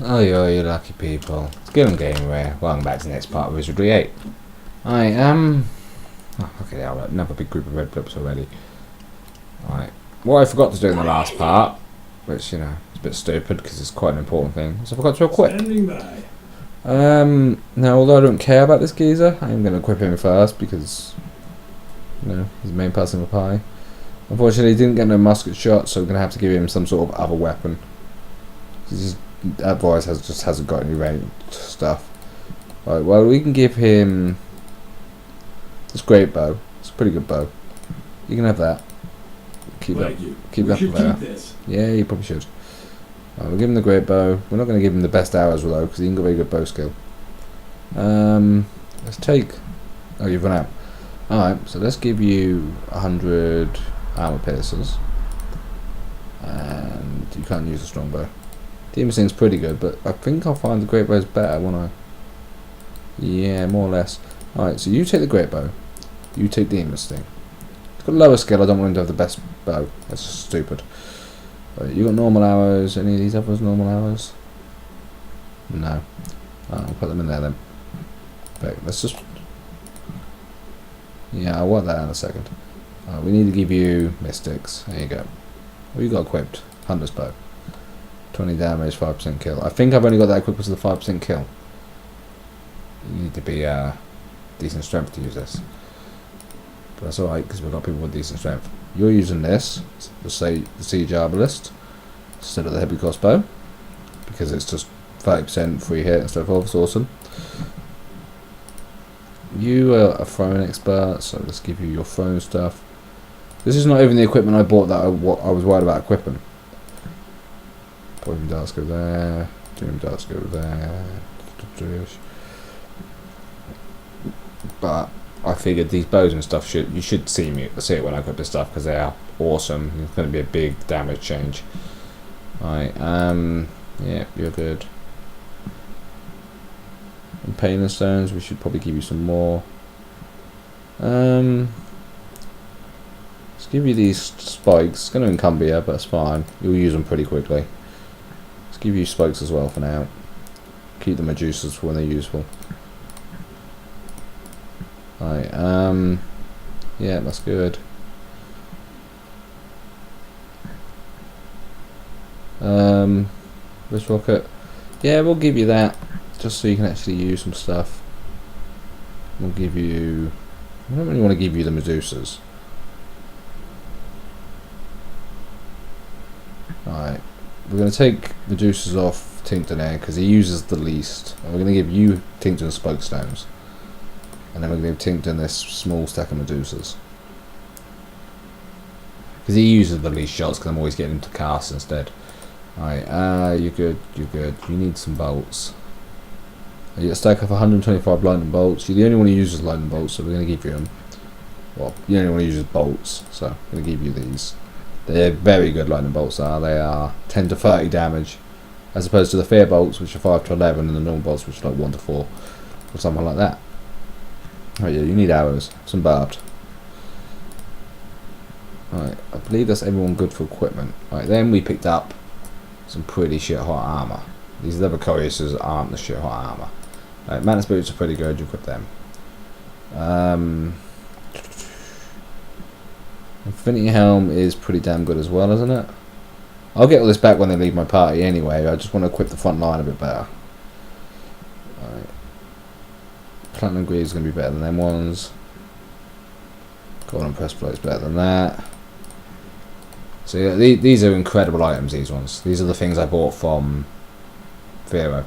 Oh, you lucky people. Skill and game rare. Welcome back to the next part of Wizardry 8. I am... Oh, okay, alright, another big group of red blips already. Alright. What I forgot to do in the last part, which, you know, is a bit stupid because it's quite an important thing, is I forgot to equip. Standing by. Now, although I don't care about this geezer, I'm going to equip him first because, you know, he's the main person in the pie. Unfortunately, he didn't get no musket shot, so we're going to have to give him some sort of other weapon. Otherwise, just hasn't got any ranged stuff. Right, well, we can give him this great bow. It's a pretty good bow. You can have that. Keep that there. Yeah, you probably should. Right, we'll give him the great bow. We're not going to give him the best arrows though, because he ain't got very good bow skill. Let's take. Oh, you've run out. Alright, so let's give you 100 armor piercers, and you can't use a strong bow. Demon Sting's pretty good, but I think I'll find the great bow's better, won't I? Yeah, more or less. Alright, so you take the great bow. You take Demon Sting. It's got lower skill, I don't want him to have the best bow. That's just stupid. Right, you got normal arrows. Any of these others normal arrows? No. Alright, I'll put them in there then. But let's just... Yeah, I'll work that out in a second. We need to give you Mystics. There you go. What you got equipped? Hunter's Bow. 20 damage, 5% kill. I think I've only got that equipped because of the 5% kill. You need to be decent strength to use this. But that's alright because we've got people with decent strength. You're using this, the Siege Arbalist, instead of the Heavy Crossbow, because it's just 30% free hit and stuff. It's awesome. You are a throwing expert, so let's give you your throwing stuff. This is not even the equipment I bought that I was worried about equipping. Poison darts go there. Doom darts go there. But I figured these bows and stuff you should see it when I equip this stuff because they are awesome. It's going to be a big damage change. Right. Yeah, you're good. And pain and stones, we should probably give you some more. Let's give you these spikes. It's going to encumber you, but it's fine. You'll use them pretty quickly. Let's give you spikes as well for now. Keep the Medusas for when they're useful. Right, yeah, that's good. This rocket. Yeah, we'll give you that. Just so you can actually use some stuff. We'll give you... I don't really want to give you the Medusas. Alright. We're going to take Medusas off Tincton there because he uses the least. And we're going to give you Tincton Spoke Stones. And then we're going to give Tincton this small stack of Medusas. Because he uses the least shots because I'm always getting him to cast instead. Alright, you're good, you're good. You need some bolts. You get a stack of 125 lightning bolts. You're the only one who uses lightning bolts, so we're going to give you them. Well, you're the only one who uses bolts, so I'm going to give you these. They're very good lightning bolts are. They are 10 to 30 damage, as opposed to the fear bolts, which are 5 to 11, and the normal bolts, which are like 1 to 4, or something like that. Oh yeah, you need arrows, some barbed. Alright, I believe that's everyone good for equipment. Alright, then we picked up some pretty shit hot armour. These leather cuirasses aren't the shit hot armour. Alright, Mantis boots are pretty good, you equip them. Infinity helm is pretty damn good as well, isn't it? I'll get all this back when they leave my party anyway. I just want to equip the front line a bit better. Alright. Platinum greaves is going to be better than them ones. Golden breastplate is better than that. So yeah, these are incredible items, these ones. These are the things I bought from Theo.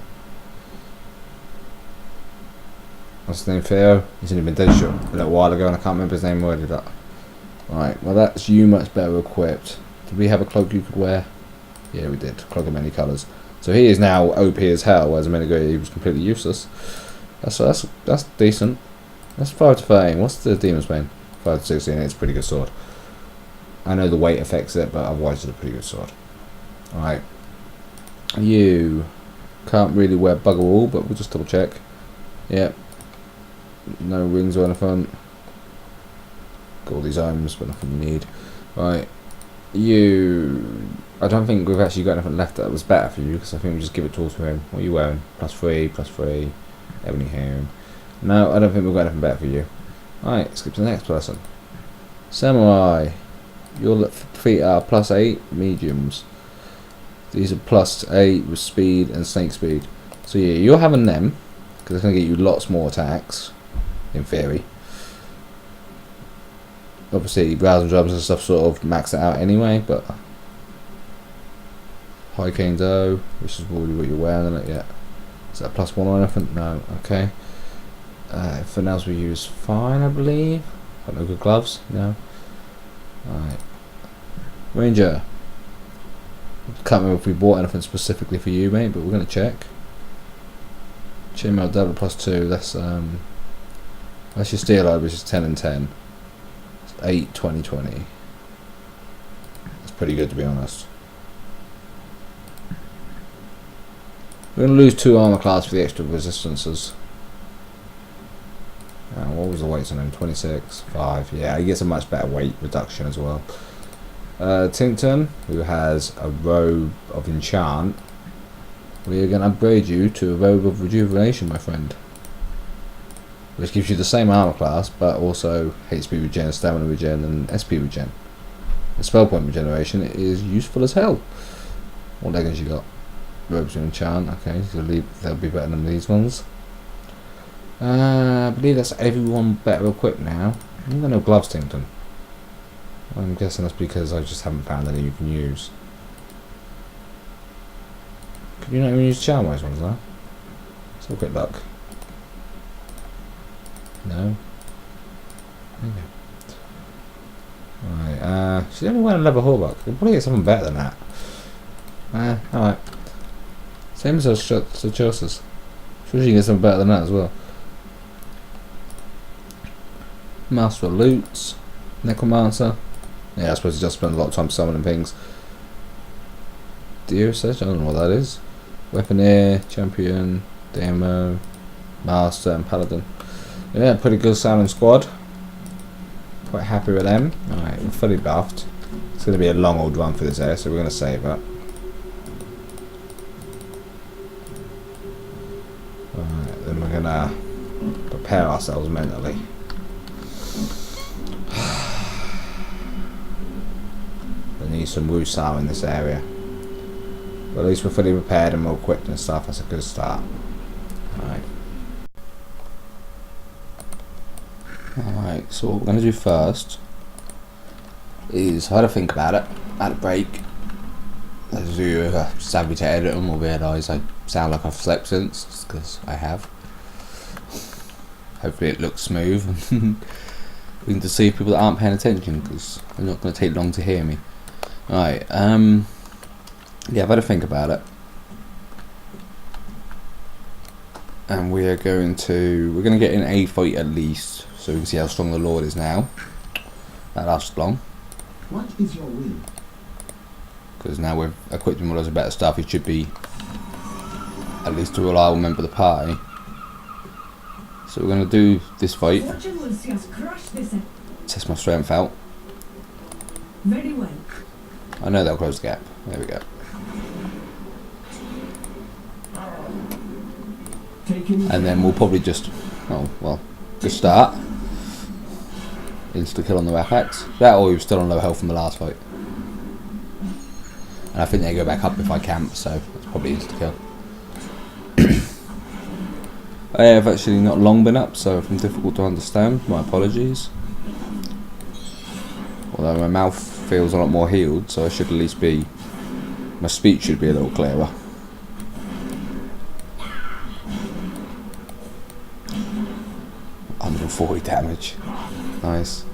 What's his name, Theo? He's only been dead short a little while ago and I can't remember his name. Where did that? Right, well that's you much better equipped. Did we have a cloak you could wear? Yeah, we did. Cloak of many colours. So he is now OP as hell, whereas a minute ago he was completely useless. That's decent. That's 5 to 13. What's the Demon's Bane? 5 to 16. It's a pretty good sword. I know the weight affects it, but otherwise it's a pretty good sword. Alright. You can't really wear bugger all, but we'll just double check. Yep. No rings or anything. Got all these items, but nothing you need. Right. You... I don't think we've actually got anything left that was better for you, because I think we just give it all to him. What are you wearing? +3, ebony home. No, I don't think we've got anything better for you. Alright, skip to the next person. Samurai. Your feet are +8 mediums. These are +8 with speed and snake speed. So yeah, you're having them, because it's going to get you lots more attacks, in theory. Obviously, brows and drums and stuff sort of max it out anyway, but... Hurricane Dough, which is probably what you're wearing, isn't it? Yeah. Is that +1 or anything? No, okay. For nails we use fine, I believe. Got no good gloves? No. Alright. Ranger. Can't remember if we bought anything specifically for you, mate, but we're going to check. Chainmail double +2, that's your steel eye, which is 10 and 10. It's 8, 20, 20. That's pretty good, to be honest. We're going to lose 2 armor class for the extra resistances. What was the weights on him? 26, 5. Yeah, he gets a much better weight reduction as well. Tinkton, who has a robe of enchant. We are going to upgrade you to a robe of rejuvenation, my friend. Which gives you the same armor class, but also HP regen, stamina regen, and SP regen. The spell point regeneration is useful as hell. What leggings you got? Robes of enchant. Okay, so they'll be better than these ones. I believe that's everyone better equipped now. I've got no gloves, Tinkton. I'm guessing that's because I just haven't found any you can use. Can you not even use Charmwise ones now? Let's have a quick look. No. Okay. Right, she's only wearing a leather hallmark. We'll probably get something better than that. Alright. Same as Chosa's. Sure she can get something better than that as well. Master of Loots. Necromancer. Yeah, I suppose he just spends a lot of time summoning things. Deer Search, I don't know what that is. Weaponeer, Champion, Demo, Master and Paladin. Yeah, pretty good sounding squad. Quite happy with them. Alright, we're fully buffed. It's going to be a long old run for this air, so we're going to save it. Alright, then we're going to prepare ourselves mentally. We need some Wusar in this area. But at least we're fully prepared and well equipped and stuff. That's a good start. Alright. Alright, so what we're going to do first is I had to think about it. I had a break. As you savvy to edit them will realise I sound like I've slept since, because I have. Hopefully it looks smooth. We can deceive people that aren't paying attention, because they're not going to take long to hear me. Alright, yeah, I've had to think about it. And we're going to get in a fight at least, so we can see how strong the Lord is now. That lasts long. What is your will? Because now we've equipped him with loads of better stuff, he should be at least a reliable member of the party. So we're going to do this fight. Test my strength out. Very well. I know they'll close the gap. There we go. And then we'll probably just, oh well, good start. Insta kill on the Rapax. That or he was still on low health from the last fight. And I think they go back up if I camp, so that's probably insta kill. I have actually not long been up, so if I'm difficult to understand, my apologies. Although my mouth feels a lot more healed, so I should at least be, my speech should be a little clearer. $140 damage. Nice.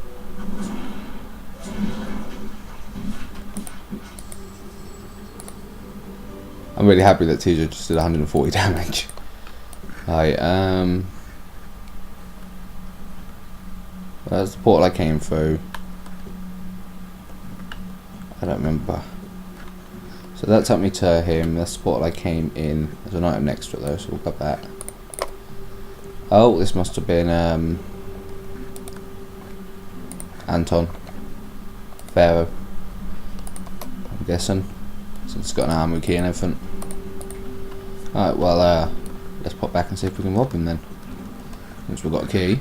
I'm really happy that TJ just did 140 damage. Right, that's the portal I came through. I don't remember. So that took me to him. That's the portal I came in. There's an item next to it though, so we'll grab that. Oh, this must have been Anton. Pharaoh. guessing, since it's got an armory key and everything. Alright, well, let's pop back and see if we can rob him then, since we've got a key.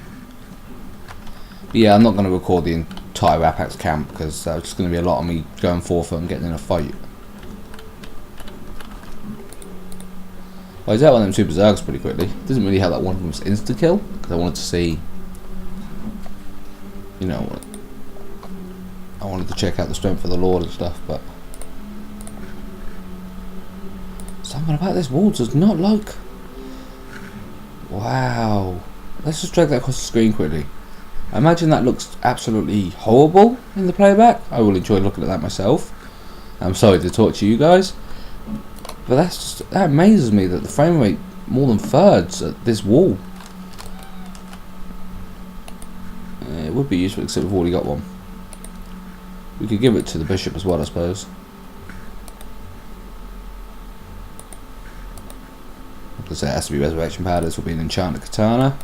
But yeah, I'm not going to record the entire Rapax camp, because that's just going to be a lot of me going forth and getting in a fight. Well, he's out on them two berserkers pretty quickly. Doesn't really have that one of them was insta-kill, because I wanted to see, you know, I wanted to check out the strength of the Lord and stuff, but something about this wall does not look. Wow. Let's just drag that across the screen quickly. I imagine that looks absolutely horrible in the playback. I will enjoy looking at that myself. I'm sorry to talk to you guys, but that amazes me that the frame rate more than thirds at this wall. It would be useful, except we've already got one. We could give it to the bishop as well, I suppose. Because it has to be resurrection powder. This will be an enchanted katana,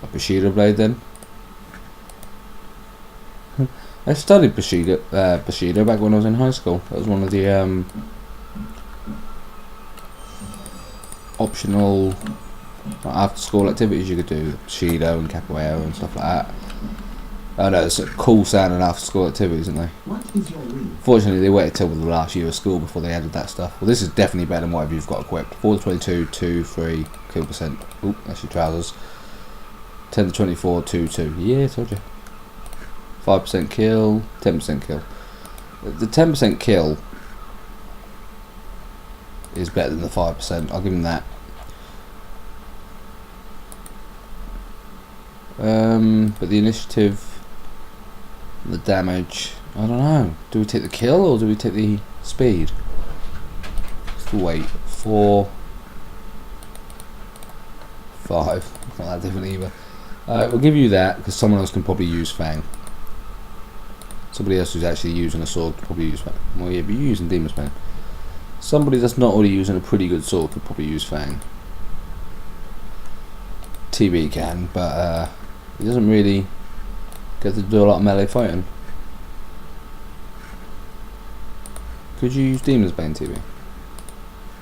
a Bushido blade then. I studied Bushido back when I was in high school. That was one of the optional after school activities you could do. Bushido and capoeira and stuff like that. Oh no, it's a cool sounding after school activities, isn't they? What is your will? Fortunately, they waited till the last year of school before they added that stuff. Well, this is definitely better than whatever you've got equipped. 4 to 22, 2, 3, kill percent. Oop, that's your trousers. 10 to 24, 2, 2. Yeah, I told you. 5% kill, 10% kill. The 10% kill is better than the 5%. I'll give him that. But the initiative, the damage, I don't know. Do we take the kill or do we take the speed? What's the weight? 4, 5. Not that different either. We'll give you that because someone else can probably use Fang. Somebody else who's actually using a sword could probably use Fang. Well, yeah, but you're using Demon's Fang. Somebody that's not already using a pretty good sword could probably use Fang. TB can, but he doesn't really get to do a lot of melee fighting. Could you use Demon's Bane, TV?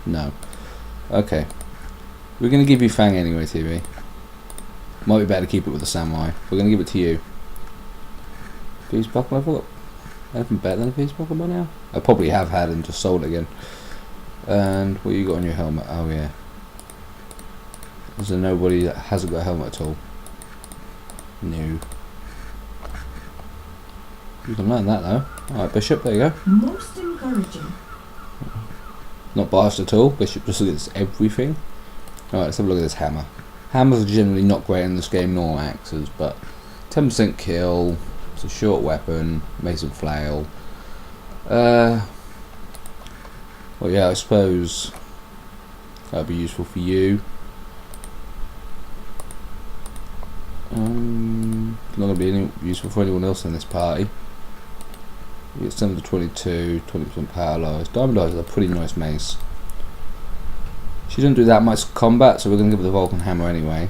No. Okay. We're going to give you Fang anyway, TV. Might be better to keep it with the Samurai. We're going to give it to you. Peace Buckle, I've got anything better than a Peace Buckle by now? I probably have had and just sold it again. And what you got on your helmet? Oh yeah. Is there nobody that hasn't got a helmet at all? No. You can learn that though. Alright, Bishop, there you go. Most encouraging. Not biased at all. Bishop just looks at everything. Alright, let's have a look at this hammer. Hammers are generally not great in this game, nor axes, but 10% kill, it's a short weapon, mason flail. Well yeah, I suppose that'd be useful for you. Not going to be any useful for anyone else in this party. You get 7 to 22, 20% power loss. Diamond Eyes is a pretty nice mace. She didn't do that much combat, so we're going to give her the Vulcan Hammer anyway.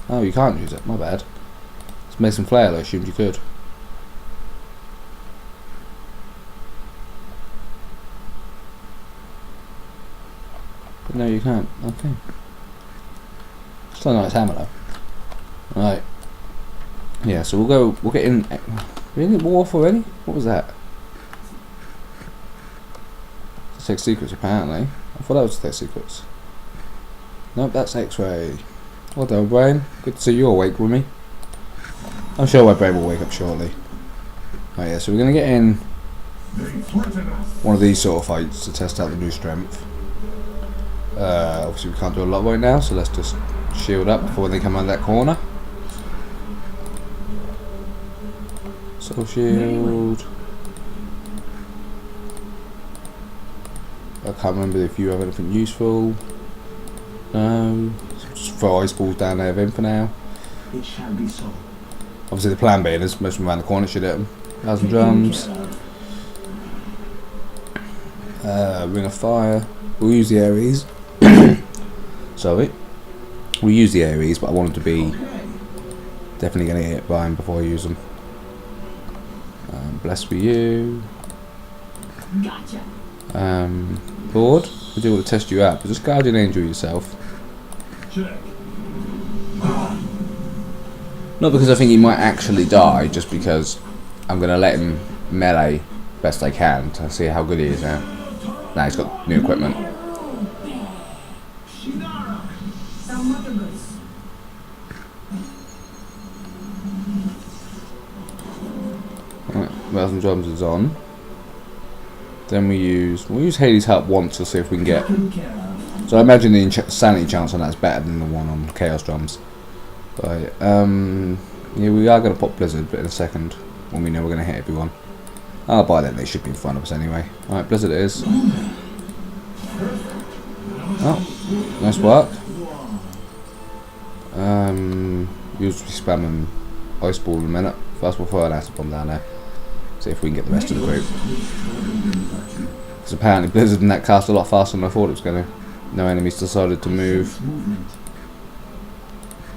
Oh, you can't use it, my bad. It's Mason Flail, I assumed you could. But no, you can't. Okay. Still a nice hammer though. Right. Yeah, so we'll get in. Really? Wharf already? What was that? Six secrets apparently. I thought that was Six secrets. Nope, that's X-ray. Well done, Brain. Good to see you awake with me. I'm sure my brain will wake up shortly. Oh yeah, so we're gonna get in one of these sort of fights to test out the new strength. Obviously we can't do a lot right now, so let's just shield up before they come around that corner. Soul shield. I can't remember if you have anything useful. No. Just throw ice balls down there then for now. It shall be so. Obviously the plan being is most of them around the corner should hit them. 1,000 drums. Ring of fire. We'll use the Ares. Sorry. We'll use the Ares, but I wanted to be definitely going to hit Brian before I use them. Blessed be you. Board? I do want to test you out, but just Guardian Angel yourself. Not because I think he might actually die, just because I'm going to let him melee best I can to see how good he is now. Now he's got new equipment. Right, Bells and Drums is on. Then we'll use Hades' Help once to see if we can get. So I imagine the sanity chance on that's better than the one on Chaos Drums. But yeah, we are going to pop Blizzard, but in a second when we know we're going to hit everyone. Oh, by then they should be in front of us anyway. Alright, Blizzard it is. Oh, nice work. Usually spamming Ice Ball in a minute. First we'll throw an acid bomb down there. See if we can get the rest of the group. Because apparently Blizzard and that cast a lot faster than I thought it was going to. No enemies decided to move.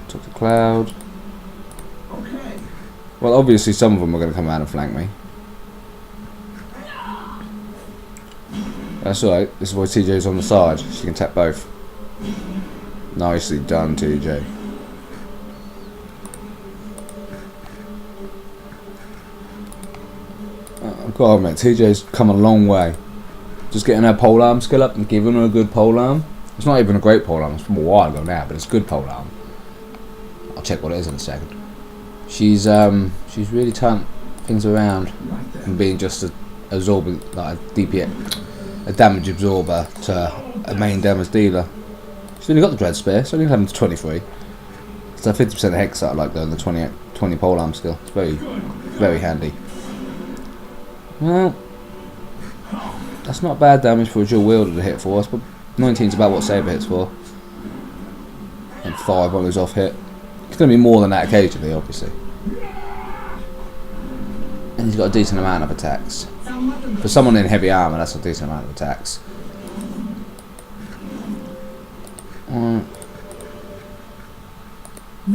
Took the cloud. Well, obviously some of them are going to come around and flank me. That's alright. This is why TJ's on the side. She can tap both. Nicely done, TJ. I've got to admit, TJ's come a long way. Just getting her polearm skill up and giving her a good polearm. It's not even a great polearm. It's from a while ago now, but it's a good polearm. I'll check what it is in a second. She's really turning things around and being just a absorbent, like a DPS, a damage absorber to a main damage dealer. She's only got the Dread Spear. It's only having to 23. It's a 50% hex that I like though, and the 20 polearm skill. It's very handy. Well, that's not bad damage for a dual wielder to hit for us, but 19's about what Saber hits for. And 5 on his off hit. It's going to be more than that occasionally, obviously. And he's got a decent amount of attacks. For someone in heavy armour, that's a decent amount of attacks.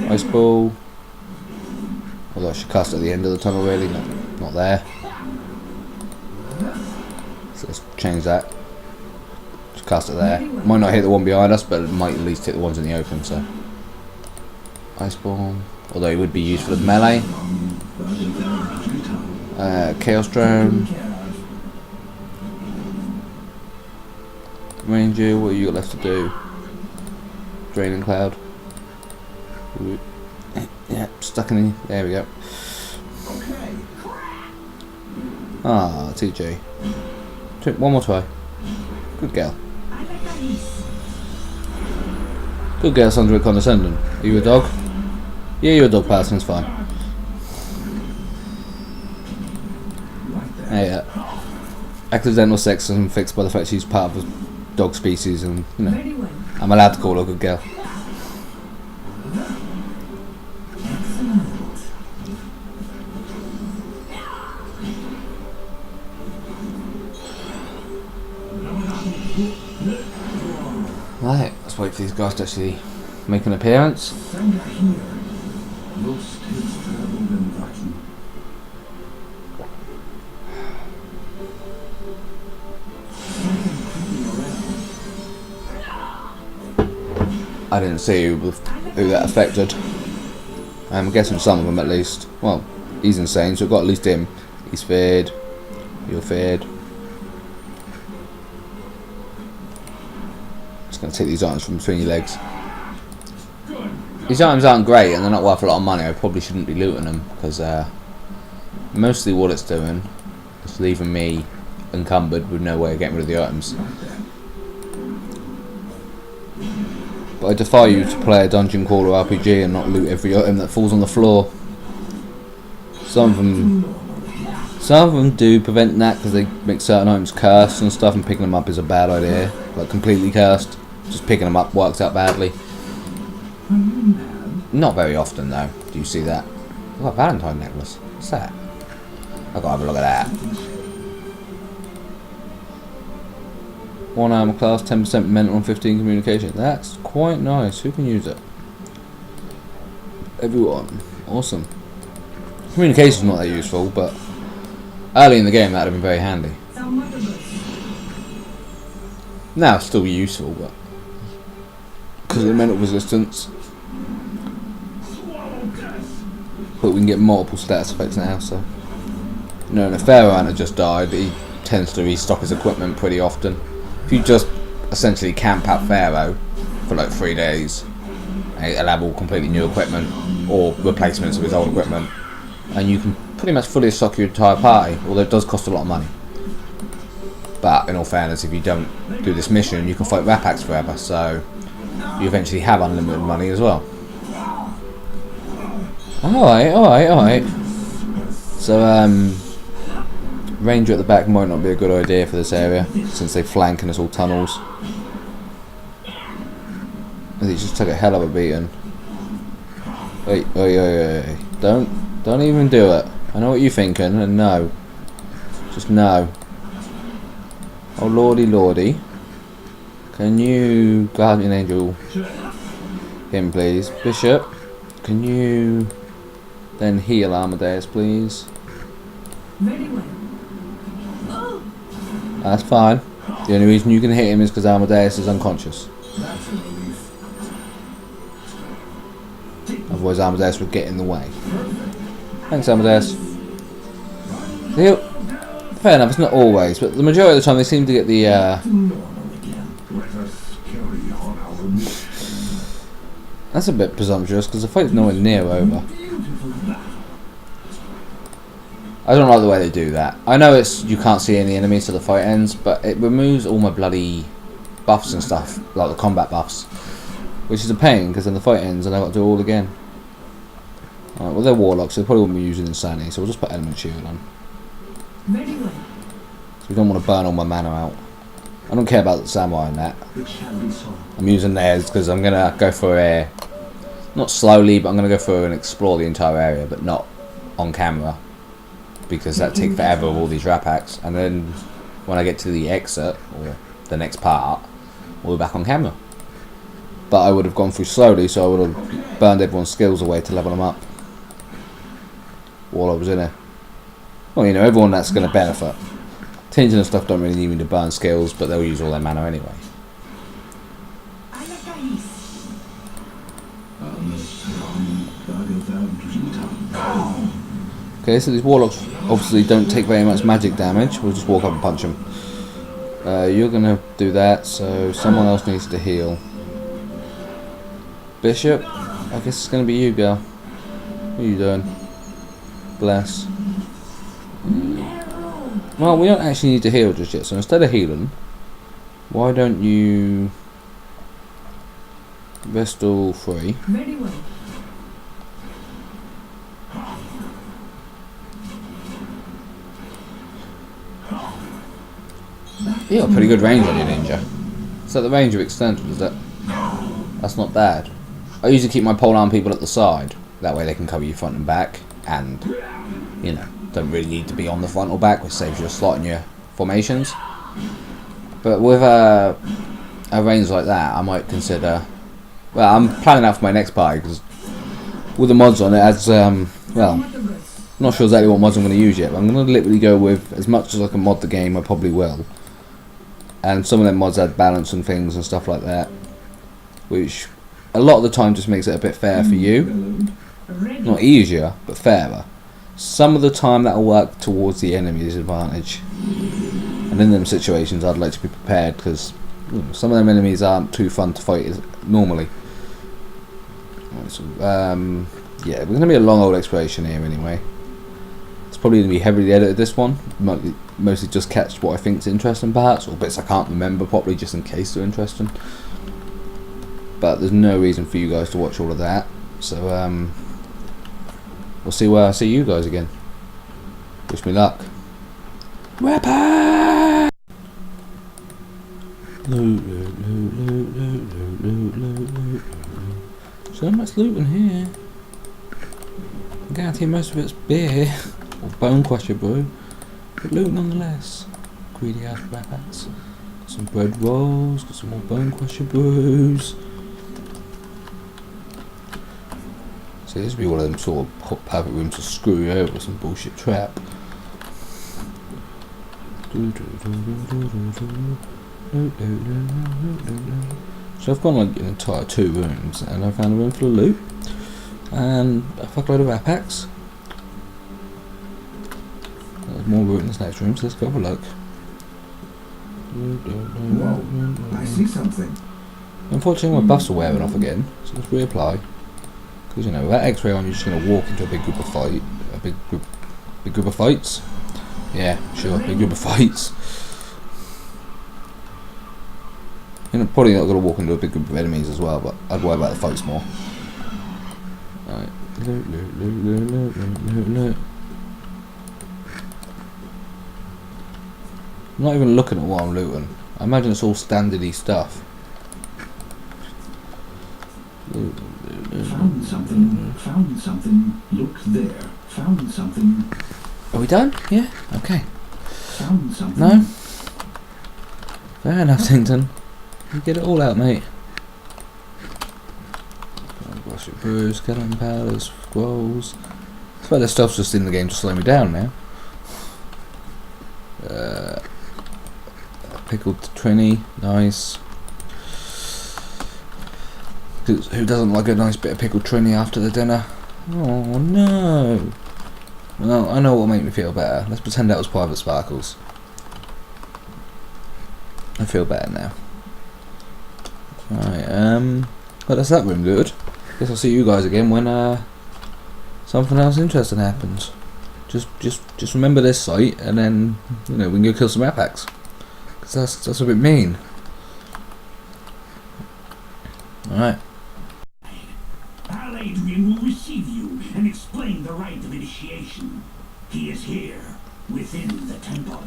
Ice Ball. Although I should cast at the end of the tunnel, really, not there. So let's change that. Just cast it there. Might not hit the one behind us, but it might at least hit the ones in the open, so. Ice Bomb. Although it would be useful as melee. Chaos Drone. Ranger, what have you got left to do? Draining Cloud. Yeah, stuck in the. There we go. Ah, TJ. One more try. Good girl. Good girl, Sandra Condescending. Are you a dog? Yeah, you're a dog person, it's fine. Yeah. Accidental sexism fixed by the fact she's part of a dog species, and you know, I'm allowed to call her a good girl. Right, let's wait for these guys to actually make an appearance. I didn't see who that affected. I'm guessing some of them at least. Well, he's insane, so we've got at least him. He's feared. You're feared. Just going to take these items from between your legs. These items aren't great and they're not worth a lot of money. I probably shouldn't be looting them because mostly what it's doing is leaving me encumbered with no way of getting rid of the items. But I defy you to play a dungeon crawler RPG and not loot every item that falls on the floor. Some of them do prevent that because they make certain items cursed and stuff, and picking them up is a bad idea. Like completely cursed. Just picking them up works out badly. Not very often though. Do you see that? I've got a Valentine necklace. What's that? I've got to have a look at that. 1 armor class, 10% mental and 15 communication. That's quite nice. Who can use it? Everyone. Awesome. Communication's not that useful, but early in the game that would have been very handy. Now it's still useful, but because of the mental resistance. But we can get multiple status effects now, so. You know, and if Pharaoh Hunter just died, he tends to restock his equipment pretty often. If you just essentially camp out Pharaoh for like 3 days, and he'll have all completely new equipment, or replacements of his old equipment, and you can pretty much fully stock your entire party, although it does cost a lot of money. But in all fairness, if you don't do this mission, you can fight Rapax forever, so you eventually have unlimited money as well. Alright. So, Ranger at the back might not be a good idea for this area, since they flank and it's all tunnels. He just took a hell of a beating. Wait. Don't even do it. I know what you're thinking, and no. Just no. Oh lordy. Can you, Guardian Angel, him please. Bishop, can you then heal Amadeus please? That's fine. The only reason you can hit him is because Amadeus is unconscious. Otherwise Amadeus would get in the way. Thanks Amadeus. Heal. Fair enough, it's not always, but the majority of the time they seem to get the That's a bit presumptuous because the fight's nowhere near over. I don't like the way they do that. I know it's you can't see any enemies till the fight ends, but it removes all my bloody buffs and stuff, like the combat buffs, which is a pain because then the fight ends and I've got to do it all again. Alright, well they're warlocks, so they probably won't be using Insanity, so we'll just put Element Shield on. So we don't want to burn all my mana out. I don't care about the samurai in that. I'm using theirs because I'm going to go for a... Not slowly, but I'm going to go through and explore the entire area, but not on camera. Because that takes forever with all these Rapax. And then when I get to the exit, or the next part, we'll be back on camera. But I would have gone through slowly, so I would have burned everyone's skills away to level them up. While I was in there. Well, you know, everyone that's going to benefit. Tins and stuff don't really need me to burn skills, but they'll use all their mana anyway. Okay, so these warlocks obviously don't take very much magic damage. We'll just walk up and punch them. You're going to do that, so someone else needs to heal. Bishop, I guess it's going to be you, girl. What are you doing? Bless. Well, we don't actually need to heal just yet, so instead of healing, why don't you rest all 3? You got a pretty good range on your ninja. So the range of extended, is it? That's not bad. I usually keep my polearm people at the side, that way they can cover you front and back, and, you know, don't really need to be on the front or back, which saves you a slot in your formations. But with a range like that, I might consider... Well, I'm planning out for my next party, because with the mods on it, as, well, I'm not sure exactly what mods I'm going to use yet, but I'm going to literally go with, as much as I can mod the game, I probably will. And some of them mods add balance and things and stuff like that, which a lot of the time just makes it a bit fair for you. Not easier, but fairer. Some of the time that'll work towards the enemy's advantage, and in them situations I'd like to be prepared, because some of them enemies aren't too fun to fight normally. Right, so, yeah, we're going to be a long old exploration here anyway. It's probably going to be heavily edited, this one. Mostly just catch what I think is interesting parts, or bits I can't remember properly just in case they're interesting. But there's no reason for you guys to watch all of that, so we'll see where I see you guys again. Wish me luck. Rapper! Loot. So much loot in here. I guarantee most of it's beer or bone crusher brew, but loot nonetheless. Greedy ass rabbits. Got some bread rolls, got some more bone crusher brews. So this would be one of them sort of perfect rooms to screw you over with some bullshit trap. So I've gone like an entire 2 rooms, and I found a room full of loot and a fuckload of rat packs. There's more loot in this next room, so let's go have a look. Whoa, I see something. Unfortunately, my buffs are wearing off again, so let's reapply. Because you know, with that X-ray on, you're just going to walk into a big group of big group of fights. Yeah, sure, big group of fights. You're probably not going to walk into a big group of enemies as well, but I'd worry about the fights more. Right. Loot. I'm not even looking at what I'm looting. I imagine it's all standardy stuff. Found something, look there. Found something. Are we done? Yeah? Okay. Found something. No? Fair enough, Tington. You get it all out, mate. Wash your brews, skeleton powders, scrolls. I swear this stuff's just in the game to slow me down now. Pickled Trini, nice. Who doesn't like a nice bit of pickled Trini after the dinner? Oh no! Well, I know what will make me feel better. Let's pretend that was Private Sparkles. I feel better now. Right, well, that's that room good. Guess I'll see you guys again when something else interesting happens. Just remember this site, and then we can go kill some rat packs. Cause that's a bit mean. All right. Adrian will receive you and explain the rite of initiation. He is here, within the temple.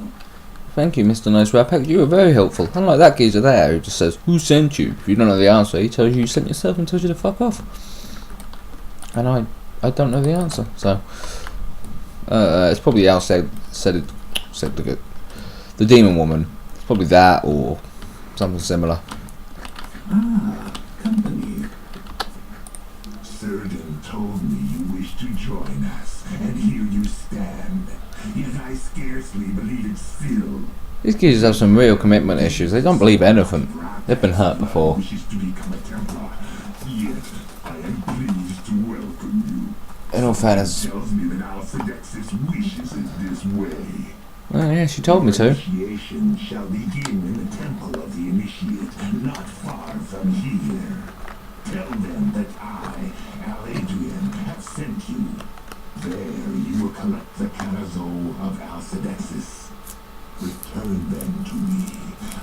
Thank you, Mr. Nice Rat Pack. You were very helpful. Unlike that geezer there who just says, "Who sent you?" If you don't know the answer, he tells you sent yourself and tells you to fuck off. And I don't know the answer, so it's probably Al said the demon woman. It's probably that or something similar. Ah, company. Surgeon told me you wish to join us, and here you stand. Yet I scarcely believe it still. These geezers have some real commitment issues. They don't believe anything. They've been hurt before. Wishes to become a Templar. Yet I am pleased to welcome you. In all fairness. Tells me that Alcedex's wishes it this way. Oh yeah, she told me to. Initiation shall begin in the temple of the initiate, not far from here. Tell them that I, Al-Adrian, have sent you. There you will collect the Canazo of Alcedexis. Return them to me.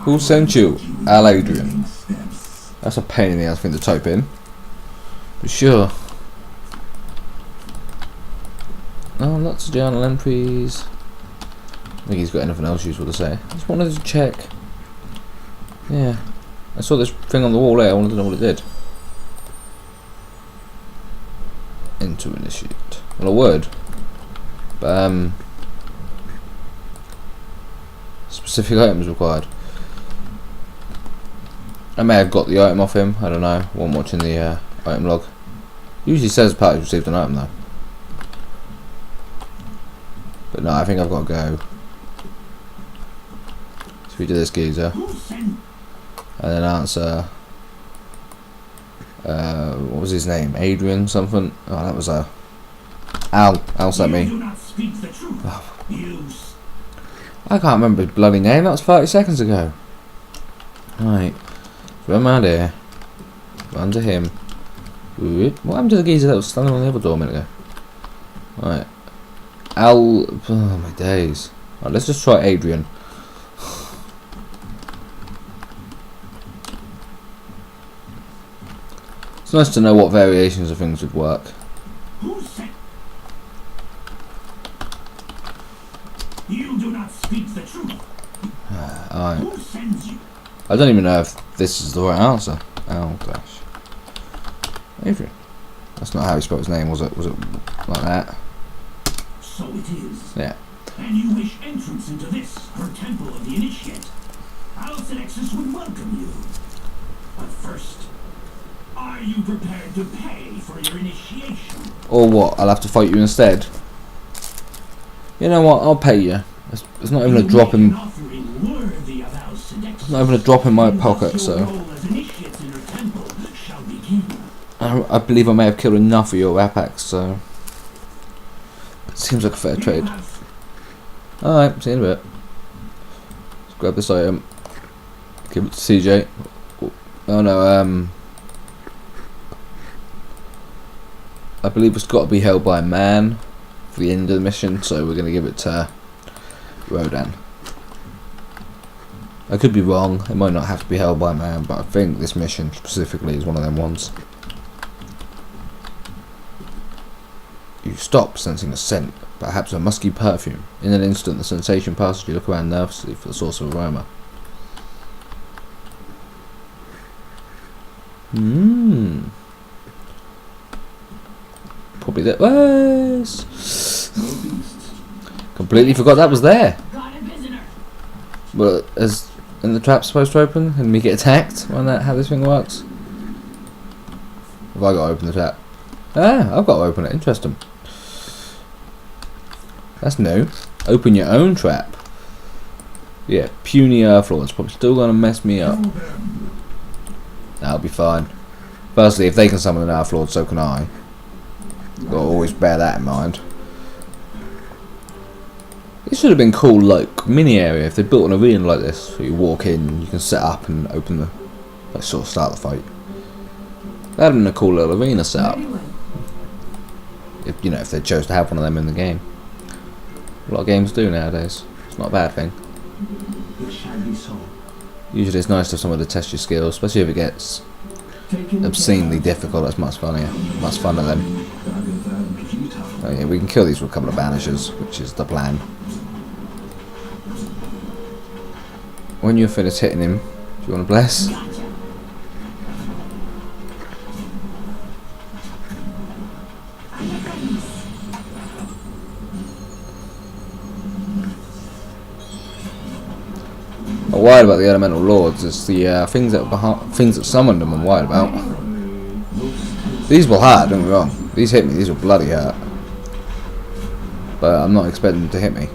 Who sent you? Al-Adrian. That's a pain in the ass thing to type in. But sure. Oh, lots of journal entries. I think he's got anything else useful to say. I just wanted to check. Yeah. I saw this thing on the wall there, I wanted to know what it did. Into initiate. Well, a word. But, specific items required. I may have got the item off him, I don't know. While I'm watching the item log. Usually says party received an item though. But no, I think I've got to go. So we do this geezer. And then answer. What was his name? Adrian something? Oh, that was Al sent me. Oh. I can't remember his bloody name. That was 30 seconds ago. Right. Run around here. Run to him. What happened to the geezer that was standing on the other door a minute ago? Right. Oh my days. Right, let's just try Adrian. It's nice to know what variations of things would work. You do not speak the truth. Alright. Who sends you? I don't even know if this is the right answer. Oh gosh. Adrian. That's not how he spelled his name, was it? Was it like that? So it is. Yeah. And you wish entrance into this, her temple of the initiate. Alcedexis would welcome you. But first, are you prepared to pay for your initiation? Or what? I'll have to fight you instead. You know what? I'll pay you. It's not even a drop in. An offering worthy of Alcedexis. not even a drop in my pocket, Your so role as initiates in your temple shall begin. I believe I may have killed enough of your Rapax, so it seems like a fair trade. Alright, see you in a bit. Let's grab this item. Give it to CJ. Oh no, I believe it's got to be held by a man for the end of the mission, so we're going to give it to Rodan. I could be wrong, it might not have to be held by a man, but I think this mission specifically is one of them ones. You stop, sensing a scent, perhaps a musky perfume. In an instant, the sensation passes. You look around nervously for the source of aroma. Probably that was. Completely forgot that was there. Well, is the trap supposed to open and we get attacked? When that how this thing works? Have I got to open the trap? Ah, I've got to open it. Interesting. That's new. Open your own trap. Yeah, puny Earth Lords probably still gonna mess me up. That'll be fine. Firstly, if they can summon an Earth Lord, so can I. Gotta always bear that in mind. This should have been cool, like mini area. If they built an arena like this, so you walk in, you can set up and open the, like, sort of start the fight. That'd have been a cool little arena setup. If if they chose to have one of them in the game. A lot of games do nowadays. It's not a bad thing. Usually it's nice to have someone to test your skills, especially if it gets obscenely difficult. That's much funnier, much funner then. Oh yeah, we can kill these with a couple of banishers, which is the plan. When you're finished hitting him, do you want to bless? I'm worried about the elemental lords. It's the things that summoned them I'm worried about. These will hurt, don't get me wrong. These hit me, these will bloody hurt. But I'm not expecting them to hit me.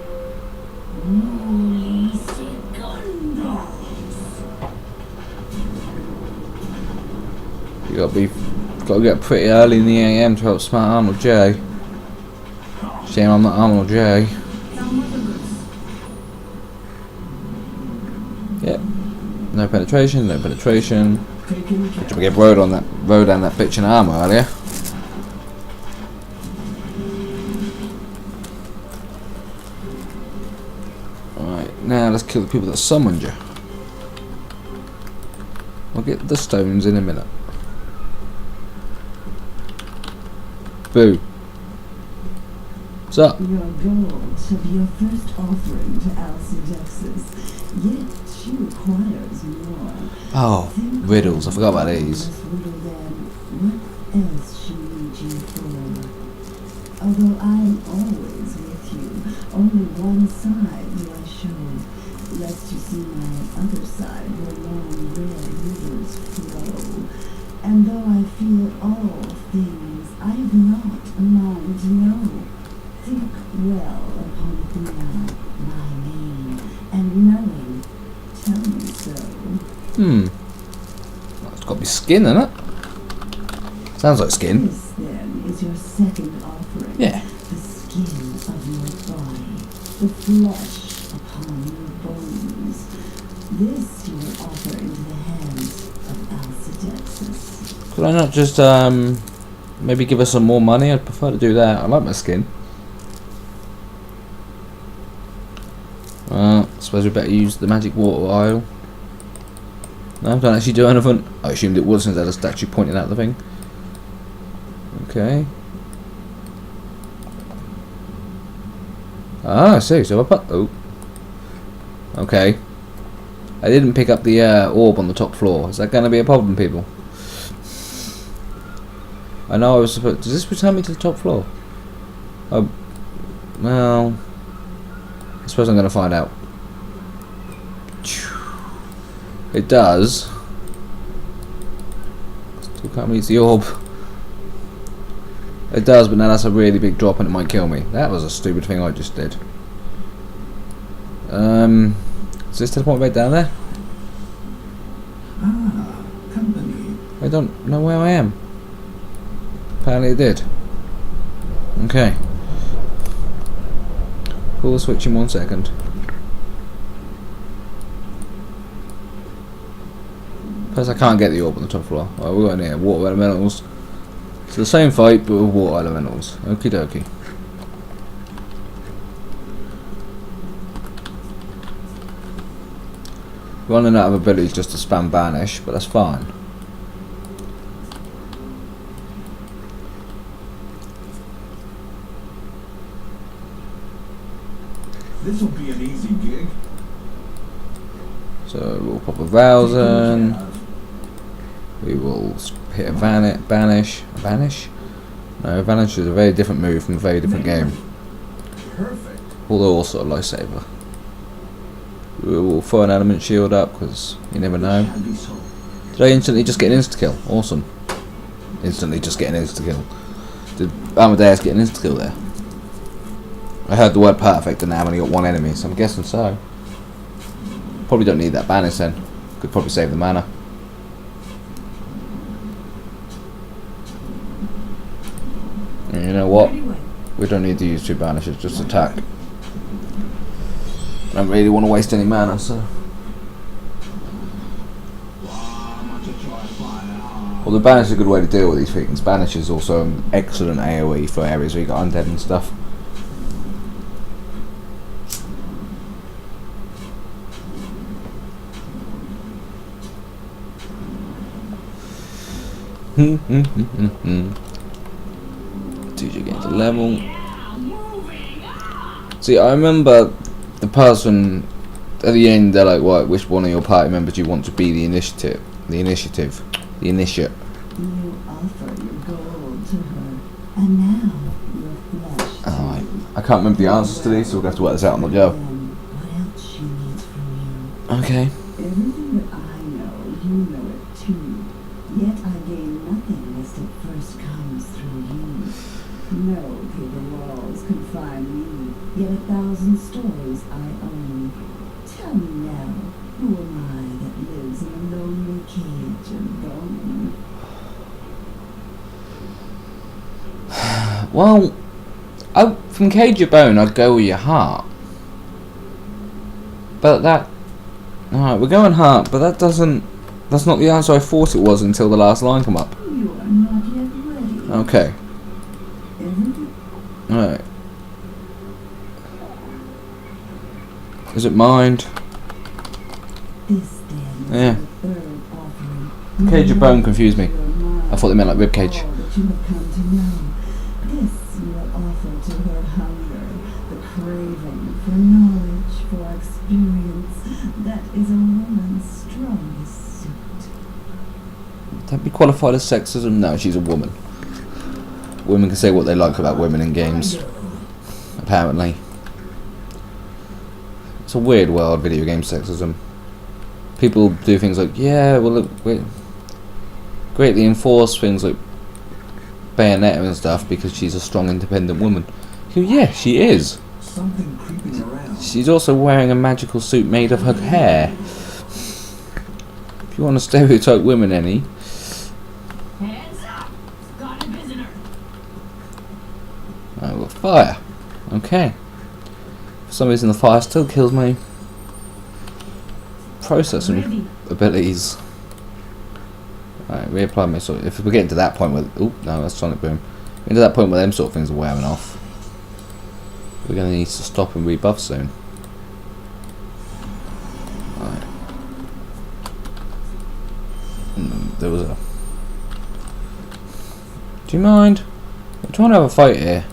You gotta get pretty early in the AM to help smart Arnold J. Shame I'm not Arnold J. Yep. No penetration, no penetration. Did we get Rodan that bitch in armor earlier? Alright, now let's kill the people that summoned you. We'll get the stones in a minute. Boo. What's up? Your gold shall be your first offering to Alcedexis, yet she requires more. Oh, riddles. I forgot about these. What else she needs you for? Although I am always with you, only one side will I show, lest you see my other side where long red rivers flow. And though I feel all things, I have not a mind to know. Think well upon it now, my name, and knowing, tell me so. It's got to be skin, isn't it? Sounds like skin. This, then, is your second offering. Yeah. The skin of your body, the flesh upon your bones. This you will offer into the hands of Alcedexis. Could I not just maybe give us some more money? I'd prefer to do that. I like my skin. I suppose we better use the magic water vial. No, don't actually do anything. I assumed it was since I had a statue pointing out the thing. Okay. Ah, I see. So I put. Oh. Okay. I didn't pick up the orb on the top floor. Is that going to be a problem, people? I know I was supposed. Does this return me to the top floor? Oh. Well. I suppose I'm going to find out. It does. Still can't use the orb. It does, but now that's a really big drop and it might kill me. That was a stupid thing I just did. Does this teleport right down there? Ah, company. I don't know where I am. Apparently it did. Okay. Pull the switch in 1 second. Plus I can't get the orb on the top floor. Alright, we're going here. Water elementals. It's the same fight but with water elementals. Okie dokie. Running out of abilities just to spam banish, but that's fine. This will be an easy gig. So we'll pop a Valzen. We will hit a banish. Banish? No, Vanish is a very different move from a very different game. Perfect. Although also a lifesaver. We will throw an element shield up because you never know. Shall be so. Did I instantly just get an insta kill? Awesome. Instantly just get an insta kill. Did Amadeus get an insta kill there? I heard the word perfect and now I've only got one enemy, so I'm guessing so. Probably don't need that banish then. Could probably save the mana. And you know what? We don't need to use 2 banishes, just attack. I don't really want to waste any mana, so. Well, the banish is a good way to deal with these things. Banish is also an excellent AoE for areas where you got undead and stuff. Teacher getting to level. See, I remember the person at the end. They're like, "What? Which one of your party members you want to be the initiative? The initiate." You offer your gold to her, and now your flesh. Oh, I can't remember the answers to these, so we'll have to work this out on the go. What else she needs from you? Okay. Everything that I know, you know it too. Yet I gain nothing lest it first comes through you. No paper walls confine me, yet 1,000 stories I own. Tell me now, who am I that lives in a lonely cage of bone? Well, from Cage of Bone, I'd go with your heart. But that... Alright, we're going heart, but that doesn't... That's not the answer I thought it was until the last line come up. You are not yet ready. Okay. Isn't it? Alright. Is it mind? This then Yeah. is the third offering. Cage of Bone confused me. You are mine. I thought they meant like ribcage. All that you have come to know. This you will offer to her hunger, the craving for knowledge, for experience. That is a woman's strongest suit. Don't be qualified as sexism? No, she's a woman. Women can say what they like about women in games. Apparently. It's a weird world, video game sexism. People do things like, yeah, well, look, greatly enforce things like Bayonetta and stuff because she's a strong, independent woman. Yeah, she is. Something creeping around. She's also wearing a magical suit made of her hair. If you want to stereotype women any. Hands up! Got a visitor! Oh, well, fire. Okay. For some reason the fire still kills my processing abilities. Alright, reapply my sort. If we're getting to that point where... Oh, no, that's Sonic Boom. Getting to that point where them sort of things are wearing off. We're going to need to stop and rebuff soon. Alright. There was a... Do you mind? I'm trying to have a fight here.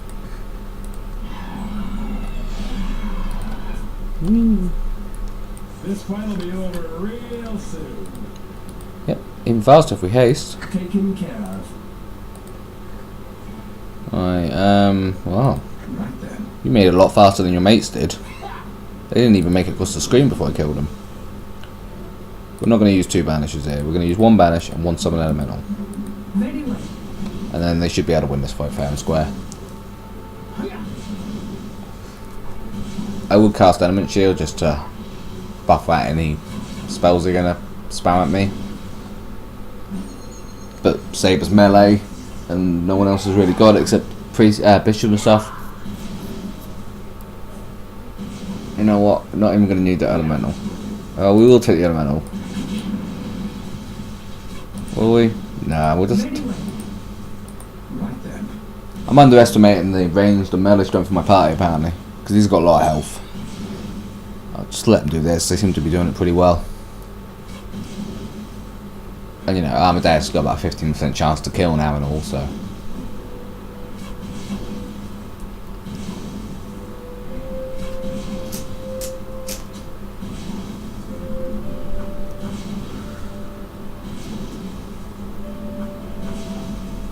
This fight will be over real soon. Yep, even faster if we haste. Taken care of. Well, Right then. you made it a lot faster than your mates did. They didn't even make it across the screen before I killed them. We're not going to use 2 banishes here. We're going to use 1 banish and 1 summon elemental. Very well. And then they should be able to win this fight fair and square. I would cast element shield just to buff out any spells they're going to spam at me. but Saber's melee, and no one else has really got it except Bishop and stuff. You know what? We're not even going to need the elemental. Oh, we will take the elemental. Will we? Nah, we'll just... Right then. I'm underestimating the range, the melee strength of my party apparently, because he's got a lot of health. I'll just let them do this. They seem to be doing it pretty well. And you know, Amadeus has got about a 15% chance to kill now and all, so...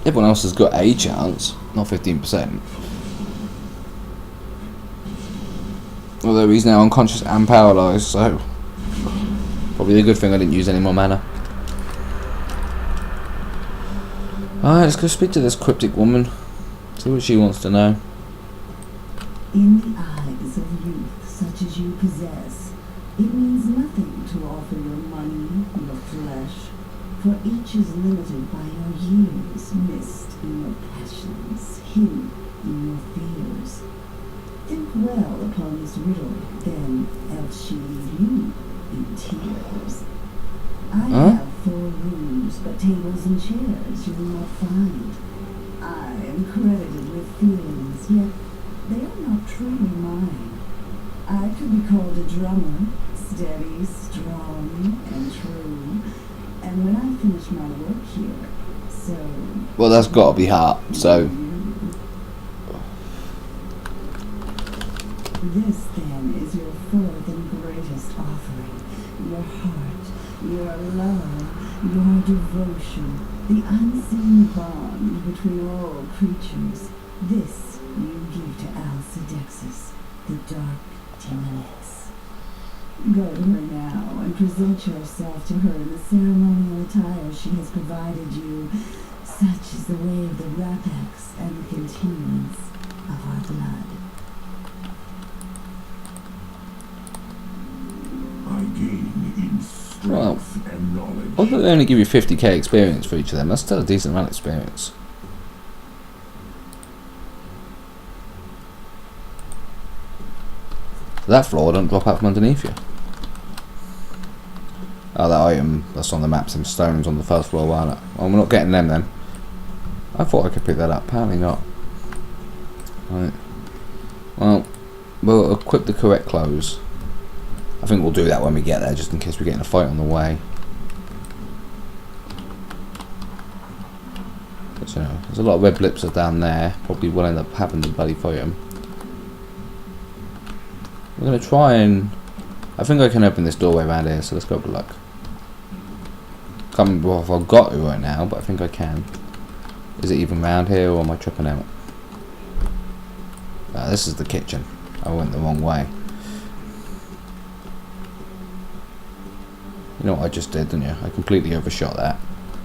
Everyone else has got a chance, not 15%. Although he's now unconscious and paralysed, so... Probably a good thing I didn't use any more mana. Alright, let's go speak to this cryptic woman. See what she wants to know. In the eyes of youth such as you possess, it means nothing to offer your money, your flesh, for each is limited by your years, missed in your passions, hidden in your fears. Think well upon this riddle, then else she leave you in tears. I have 4 rooms, but tables and chairs you will not find. I am credited with feelings, yet they are not truly mine. I could be called a drummer, steady, strong, and true. And when I finish my work here, so... Well, that's got to be hard, so... This, then, is your 4th and greatest offering. Your heart, your love, your devotion, the unseen bond between all creatures. This you give to Alcedexis, the Dark Timeless. Go to her now and present yourself to her in the ceremonial attire she has provided you. Such is the way of the Rapex and the continuance of our blood. I gain in strength and knowledge. Although they only give you 50k experience for each of them, that's still a decent amount of experience. So that floor don't drop out from underneath you. Oh, that item that's on the map, some stones on the first floor, well, we're not getting them then. I thought I could pick that up, apparently not. Right. Well, we'll equip the correct clothes. I think we'll do that when we get there, just in case we get in a fight on the way. But, you know, there's a lot of red blips are down there. Probably will end up having to bloody fight them. We're going to try and... I think I can open this doorway around here, so let's go for luck. Can't remember if I've got to right now, but I think I can. Is it even round here, or am I tripping out? This is the kitchen. I went the wrong way. You know what I just did, didn't you? I completely overshot that.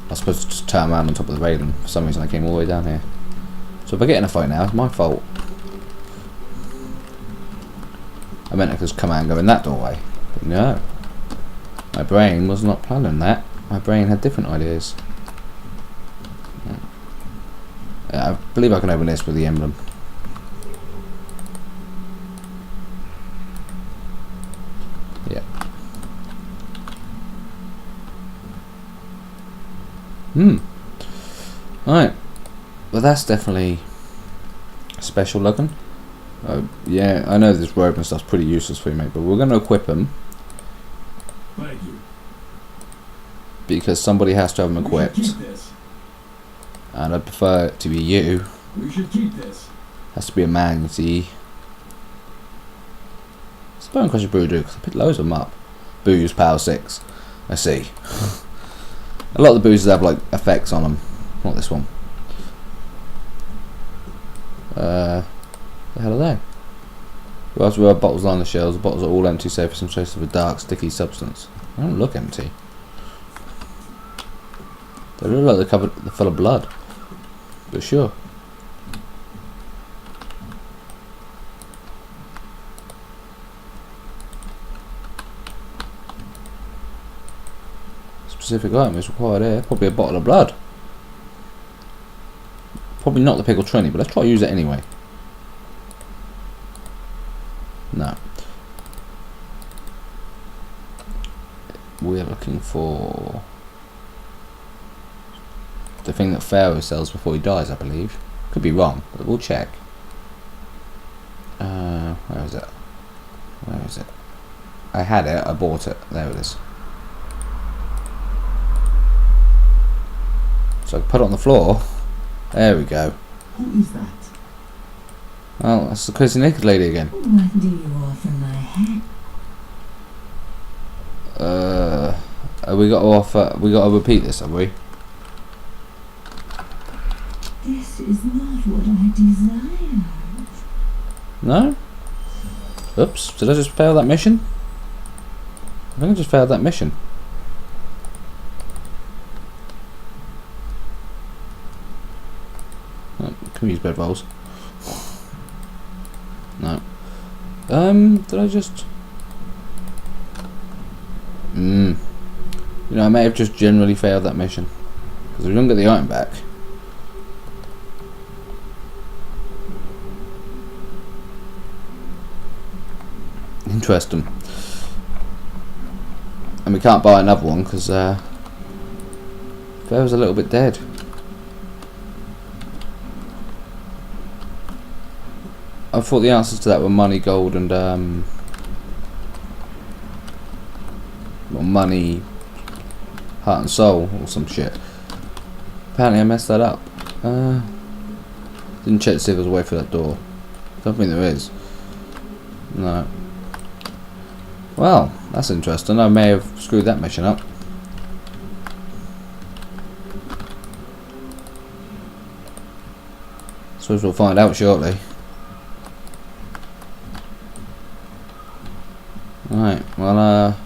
I was supposed to just turn around on top of the railing. For some reason I came all the way down here. So if I get in a fight now, it's my fault. I meant I could just come out and go in that doorway. But no. My brain was not planning that. My brain had different ideas. I believe I can open this with the emblem. Yeah. Alright. Well, that's definitely special looking. Yeah, I know this robe and stuff's pretty useless for you, mate, but we're going to equip them. Thank you. Because somebody has to have them We should equipped. keep this. And I prefer it to be you. We should keep this. Has to be a man, you see. It's Bone Crusher Brew do, because I picked loads of them up. Booze, power 6. I see. A lot of the boozes have like effects on them. Not this one. The hell are they? Whilst we have bottles line the shelves, the bottles are all empty save for some trace of a dark, sticky substance. They don't look empty. They look like they're covered, they're full of blood. But sure. Specific item is required here. Probably a bottle of blood. Probably not the Pickle Trinity, but let's try to use it anyway. No. We're looking for the thing that Pharaoh sells before he dies, I believe. Could be wrong, but we'll check. Where is it? Where is it? I had it, I bought it. There it is. So I put it on the floor. There we go. Who is that? Oh, that's the crazy naked lady again. What do you offer my hand? We got to offer. We got to repeat this, have we? This is not what I desire. No. Oops. Did I just fail that mission? I think I just failed that mission. Oh, can we use bed rolls? No. Did I just... You know, I may have just generally failed that mission. Because we don't get the item back. Interesting. And we can't buy another one because Pharaoh's a little bit dead. I thought the answers to that were money, gold, and well, money, heart and soul, or some shit. Apparently I messed that up. Didn't check to see if there was a way for that door. Don't think there is. No. Well, that's interesting. I may have screwed that mission up. Suppose we'll find out shortly. Right, well,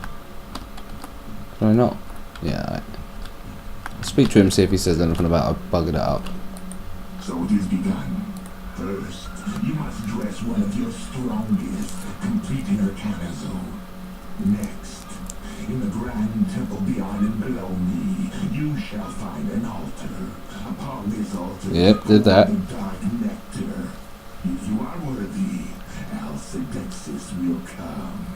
can I not? Yeah, right. I'll speak to him, see if he says anything about bugging it up. So it is begun. First, you must dress one of your strongest, completing her canazo. Next, in the grand temple beyond and below me, you shall find an altar. Upon this altar, Yep, did that. the dark nectar. If you are worthy, Alcedexis will come.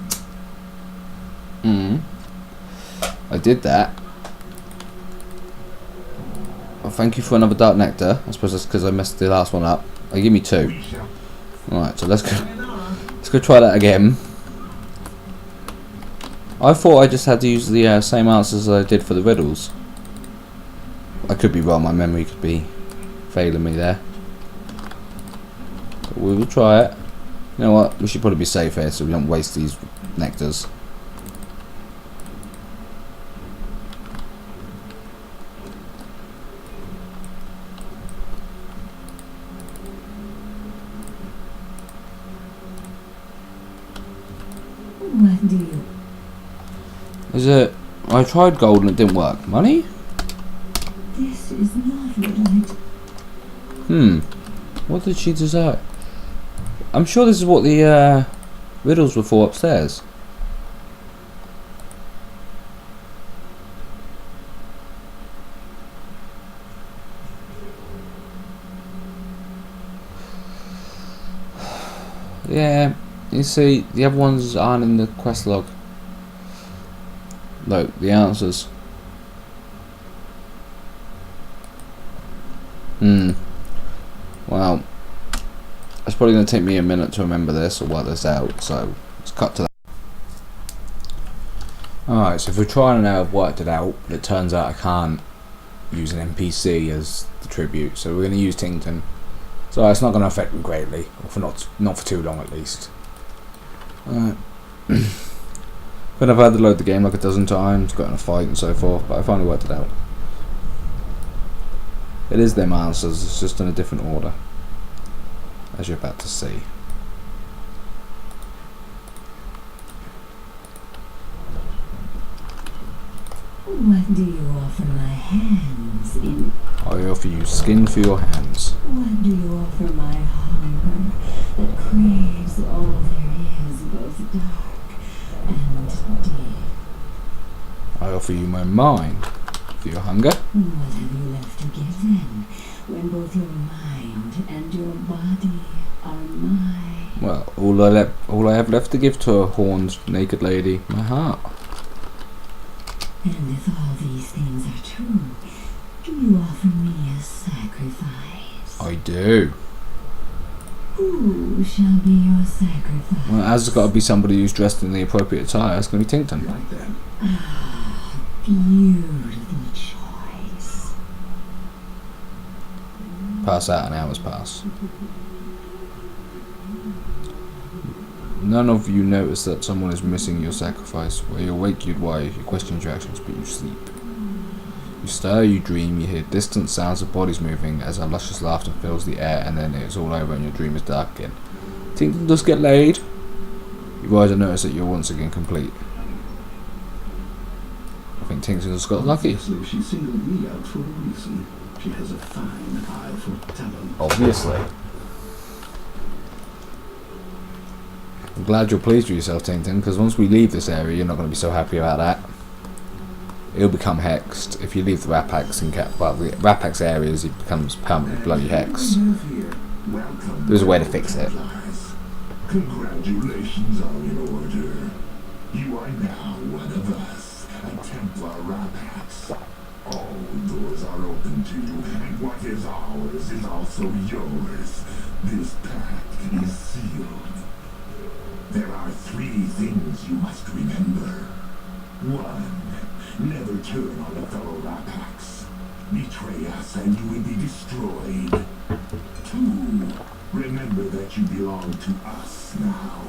I did that. Well, thank you for another dark nectar. I suppose that's because I messed the last one up. Oh, give me 2. We shall Alright, so let's go try that again. I thought I just had to use the same answers as I did for the riddles. I could be wrong, my memory could be failing me there. But we will try it. You know what, we should probably be safe here so we don't waste these nectars. What do you... Is it... I tried gold and it didn't work. Money? This is not what I... What did she desire? I'm sure this is what the riddles were for upstairs. Yeah, you see, the other ones aren't in the quest log. Look, the answers. Well, it's probably going to take me a minute to remember this or work this out, so let's cut to that. Alright, so if we try and now have worked it out, it turns out I can't use an NPC as the tribute, so we're going to use Tington. So it's not going to affect me greatly, or for not for too long at least. Alright. When I've had to load the game like a dozen times, got in a fight and so forth, but I finally worked it out. It is them answers, it's just in a different order, as you're about to see. What do you offer my hands in? I offer you skin for your hands. What do you offer my hunger that craves all there is, both dark and deep? I offer you my mind for your hunger. What have you left to give then? when both your mind and your body are mine. Well, all I have left to give to a horned naked lady, my heart. And if all these things are true, do you offer me a sacrifice? I do. Who shall be your sacrifice? Well, as it's got to be somebody who's dressed in the appropriate attire, it's going to be Tinkton. Right then. Ah, beautiful choice. Pass out and hours pass. None of you notice that someone is missing your sacrifice. While you awake, you'd worry, you question your actions, but you sleep. You stir, you dream, you hear distant sounds of bodies moving as a luscious laughter fills the air, and then it's all over and your dream is dark again. Tinkton does get laid. You rise and notice that you're once again complete. I think Tinkton has got lucky. Obviously, she singled me out for a reason. She has a fine eye for talent. Obviously. I'm glad you're pleased with yourself, Tinkton, because once we leave this area, you're not going to be so happy about that. He'll become hexed. If you leave the Rapax the Rapax areas, he becomes permanently bloody hexed. There's a way to fix it. Congratulations are in order. You are now one of us, a Templar Rapax. All doors are open to you, and what is ours is also yours. This pact is sealed. There are 3 things you must remember. 1. Never turn on a fellow Rapax. Betray us and you will be destroyed. 2. Remember that you belong to us now.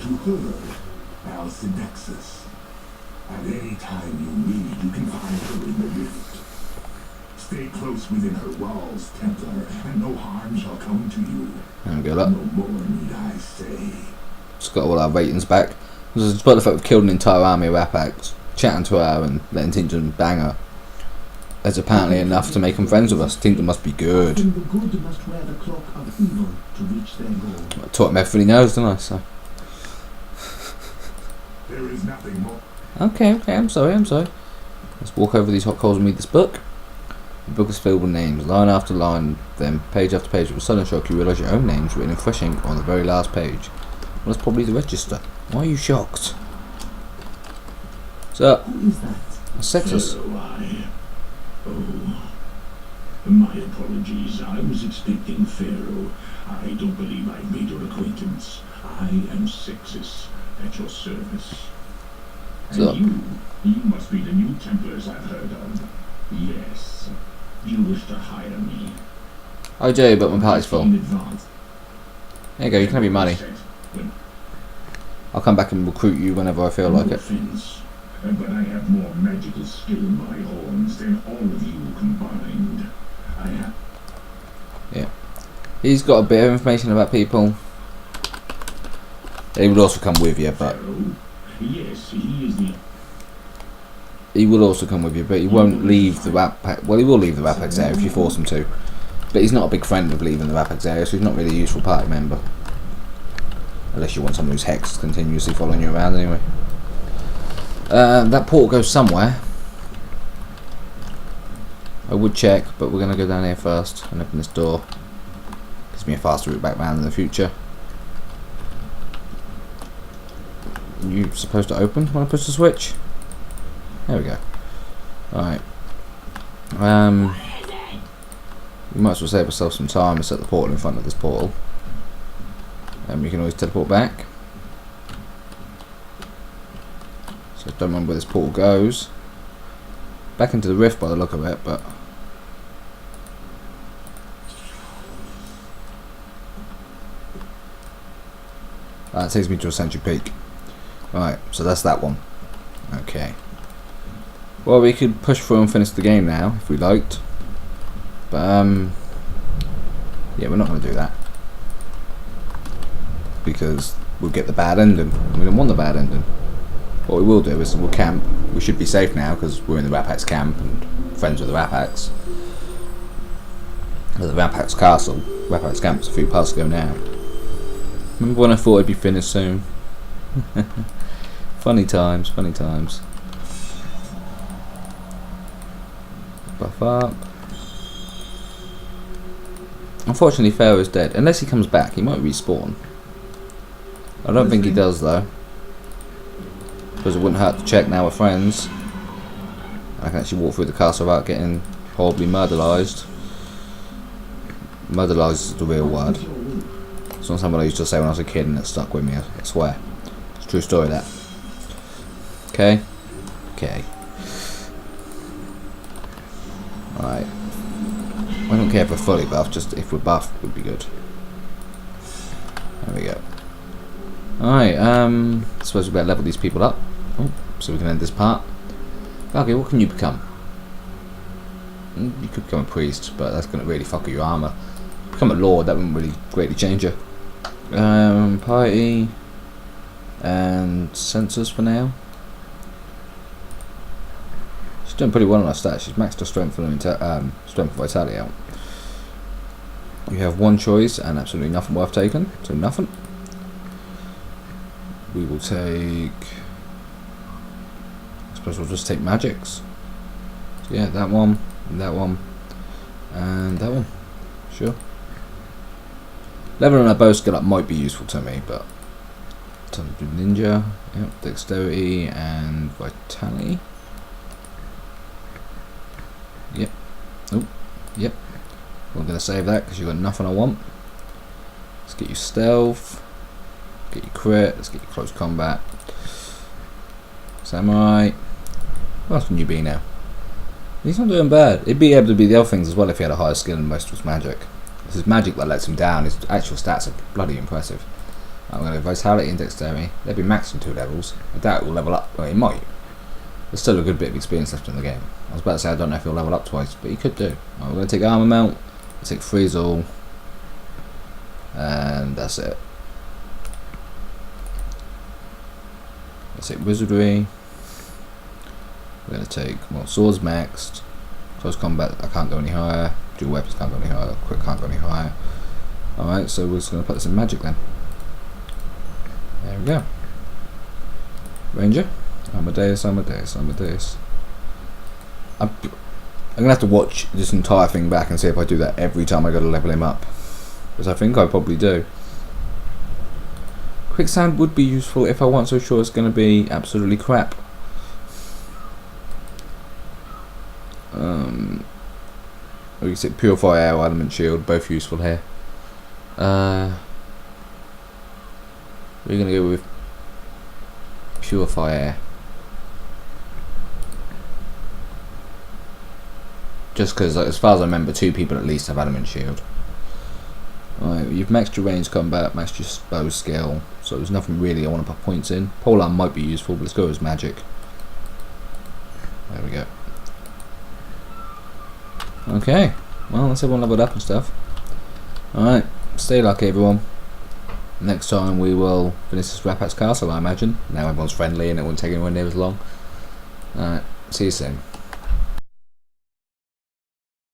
To her, Alcedexis. At any time you need, you can find her in the rift. Stay close within her walls, Templar, and no harm shall come to you. There we go, look. No more need I say. Just got all our ratings back. Despite the fact we've killed an entire army of Rapax, chatting to her and letting Tinkton bang her, that's apparently enough to make them friends with us. Tinkton must be good. The good must wear the cloak of evil to reach their goal. I taught him everything he knows, didn't I? So. There is nothing more. Okay, I'm sorry. Let's walk over these hot coals and read this book. The book is filled with names, line after line, then page after page. With a sudden shock, you realise your own name's written in fresh ink on the very last page. Well, that's probably the register. Why are you shocked? So, Who is that? Sexus. So I. Oh. My apologies. I was expecting Pharaoh. I don't believe I've made your acquaintance. I am Sexus, at your service. And So- you must be the new Templars I've heard of. Yes. You wish to hire me. I do, but my party's full. In advance. There you go, you can have your money. When I'll come back and recruit you whenever I feel like no it. offense, but I have more magical skill in my horns than all of you combined. I have. He's got a bit of information about people. He would also come with you, but Pharaoh? Yes, he is the. he will also come with you, but he won't leave the Rapax. Well, he will leave the Rapax area if you force him to. But he's not a big friend of leaving the Rapax area, so he's not really a useful party member. Unless you want someone who's hexed continuously following you around anyway. That portal goes somewhere. I would check, but we're going to go down here first and open this door. Gives me a faster route back round in the future. You supposed to open when I push the switch? There we go. Alright. We might as well save ourselves some time and set the portal in front of this portal. And we can always teleport back. So don't remember where this portal goes. Back into the rift by the look of it, but that takes me to a Century Peak. Right, so that's that one. Okay. Well, we could push through and finish the game now if we liked. But yeah, we're not going to do that. Because we'll get the bad ending. We don't want the bad ending. What we will do is we'll camp. We should be safe now because we're in the Rapax camp and friends with the Rapax. The Rapax castle. Rapax camp's a few parts ago now. Remember when I thought it'd be finished soon? Funny times, funny times. Buff up. Unfortunately, Pharaoh's dead. Unless he comes back, he might respawn. I don't think he does though. Because it wouldn't hurt to check now we're friends. I can actually walk through the castle without getting horribly murderized. Murderized is the real word. It's not something I used to say when I was a kid and it stuck with me, I swear. It's a true story, that. Okay? Okay. Alright. I don't care if we're fully buffed, just if we're buffed would be good. There we go. Alright, I suppose we better level these people up. Oh, so we can end this part. Okay, what can you become? You could become a priest, but that's going to really fuck with your armour. Become a lord, that wouldn't really greatly change you. Piety and sensors for now. She's doing pretty well on her stats. She's maxed her strength and strength and vitality out. You have one choice and absolutely nothing worth taking, so nothing. We will take. I suppose we'll just take magics. So yeah, that one, and that one, and that one. Sure. Leveling a bow skill up might be useful to me, but time to do ninja. Yep, dexterity and vitality. Yep. Oh, yep. I'm gonna save that because you've got nothing I want. Let's get you stealth. Get you crit. Let's get you close combat. Samurai. What else can you be now? He's not doing bad. He'd be able to be the other things as well if he had a higher skill and most was magic. This is magic that lets him down. His actual stats are bloody impressive. I'm going to go vitality and dexterity. They'll be maxed in 2 levels. I doubt it will level up. Well, he might. There's still a good bit of experience left in the game. I was about to say I don't know if he'll level up twice, but he could do. Right, we're going to take armor mount. We'll take freeze all. And that's it. Let's take wizardry. We're going to take, well, swords maxed. Close combat, I can't go any higher. Dual weapons can't go any higher. Quick can't go any higher. Alright, so we're just going to put this in magic then. There we go. Ranger. Amadeus. I'm going to have to watch this entire thing back and see if I do that every time I go to level him up. Because I think I probably do. Quicksand would be useful if I wasn't so sure it's going to be absolutely crap. We can sit Purify Air or Element Shield, both useful here. We're going to go with Purify Air. Just because, like, as far as I remember, 2 people at least have Element Shield. Right, you've maxed your range combat, maxed your bow skill, so there's nothing really I want to put points in. Polearm might be useful, but let's go as magic. There we go. Okay, well, that's everyone leveled up and stuff. Alright, stay lucky everyone. Next time we will finish this Rapat's Castle, I imagine. Now everyone's friendly and it won't take anyone near as long. Alright, see you soon.